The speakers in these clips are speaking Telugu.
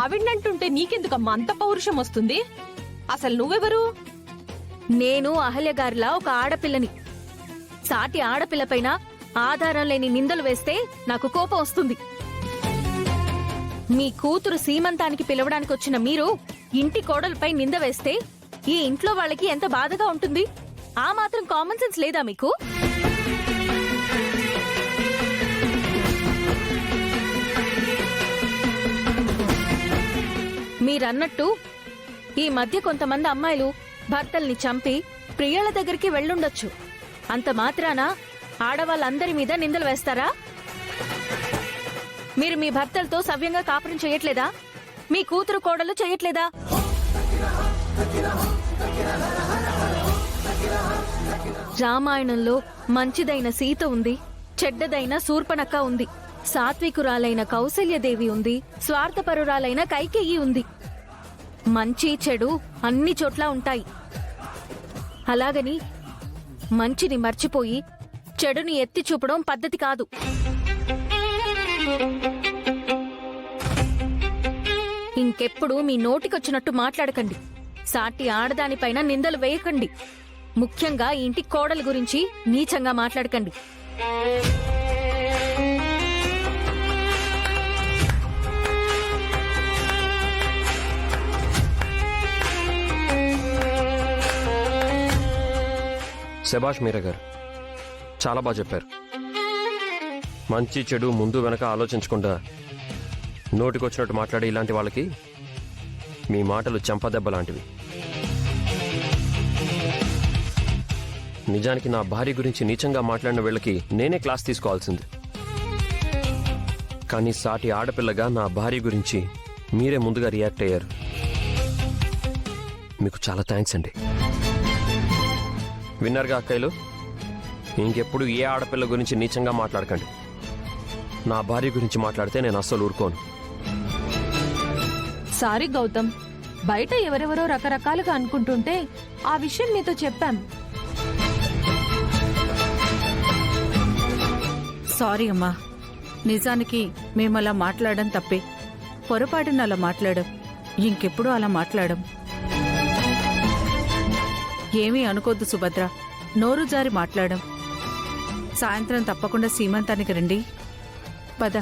ఆవిడ్నంటుంటే నీకెందుకమ్మా అంత పౌరుషం వస్తుంది? అసలు నువ్వెవరు? నేను అహల్య గారిలా ఒక ఆడపిల్లని. సాటి ఆడపిల్లపైన ఆధారం లేని నిందలు వేస్తే నాకు కోపం వస్తుంది. మీ కూతురు సీమంతానికి పిలవడానికి వచ్చిన మీరు ఇంటి కోడలపై నింద వేస్తే ఈ ఇంట్లో వాళ్ళకి ఎంత బాధగా ఉంటుంది? ఆ మాత్రం కామన్ సెన్స్ లేదా మీకు? మీరన్నట్టు ఈ మధ్య కొంతమంది అమ్మాయిలు భర్తల్ని చంపి ప్రియుల దగ్గరికి వెళ్ళుండొచ్చు. అంత మాత్రాన ఆడవాళ్ళందరి మీద నిందలు వేస్తారా? మీరు మీ భర్తలతో సవ్యంగా కాపురం చేయట్లేదా? మీ కూతురు కోడలు చేయట్లేదా? రామాయణంలో మంచిదైన సీత ఉంది, చెడ్డదైన శూర్పణఖ ఉంది, సాత్వికురాలైన కౌసల్యదేవి ఉంది, స్వార్థపరురాలైన కైకేయి ఉంది. మంచి చెడు అన్ని చోట్ల ఉంటాయి. అలాగని మంచిని మర్చిపోయి చెడుని ఎత్తి చూపడం పద్ధతి కాదు. ఇంకెప్పుడు మీ నోటికొచ్చినట్టు మాట్లాడకండి. సాటి ఆడదానిపైన నిందలు వేయకండి. ముఖ్యంగా ఈ ఇంటి కోడలి గురించి నీచంగా మాట్లాడకండి. శభాష్ మీరా గారు, చాలా బాగా చెప్పారు. మంచి చెడు ముందు వెనక ఆలోచించకుండా నోటికొచ్చినట్టు మాట్లాడే ఇలాంటి వాళ్ళకి మీ మాటలు చెంపదెబ్బ లాంటివి. నిజానికి నా భార్య గురించి నీచంగా మాట్లాడిన వీళ్ళకి నేనే క్లాస్ తీసుకోవాల్సింది. కానీ సాటి ఆడపిల్లగా నా భార్య గురించి మీరే ముందుగా రియాక్ట్ అయ్యారు. మీకు చాలా థ్యాంక్స్ అండి. విన్నారుగా అక్కయ్యలు, ఇంకెప్పుడు ఏ ఆడపిల్ల గురించి నీచంగా మాట్లాడకండి. నా భార్య గురించి మాట్లాడితే నేను అస్సలు ఊరుకోను. సారీ గౌతమ్, బయట ఎవరెవరో రకరకాలుగా అనుకుంటుంటే ఆ విషయం మీతో చెప్పాం. సారీ అమ్మా, నిజానికి మేమలా మాట్లాడడం తప్పే. పొరపాటున అలా మాట్లాడాం, ఇంకెప్పుడు అలా మాట్లాడం. ఏమీ అనుకోద్దు సుభద్ర, నోరు జారి మాట్లాడం. సాయంత్రం తప్పకుండా సీమంతానికి రండి. పద.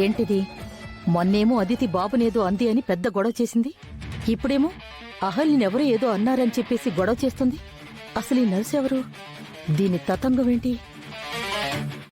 ఏంటిది? మొన్నేమో అదితి బాబునేదో అంది అని పెద్ద గొడవ చేసింది. ఇప్పుడేమో అహల్యనెవరో ఏదో అన్నారని చెప్పేసి గొడవ చేస్తుంది. అసలు ఈ నర్సు ఎవరు? దీని తతంగం ఏంటి?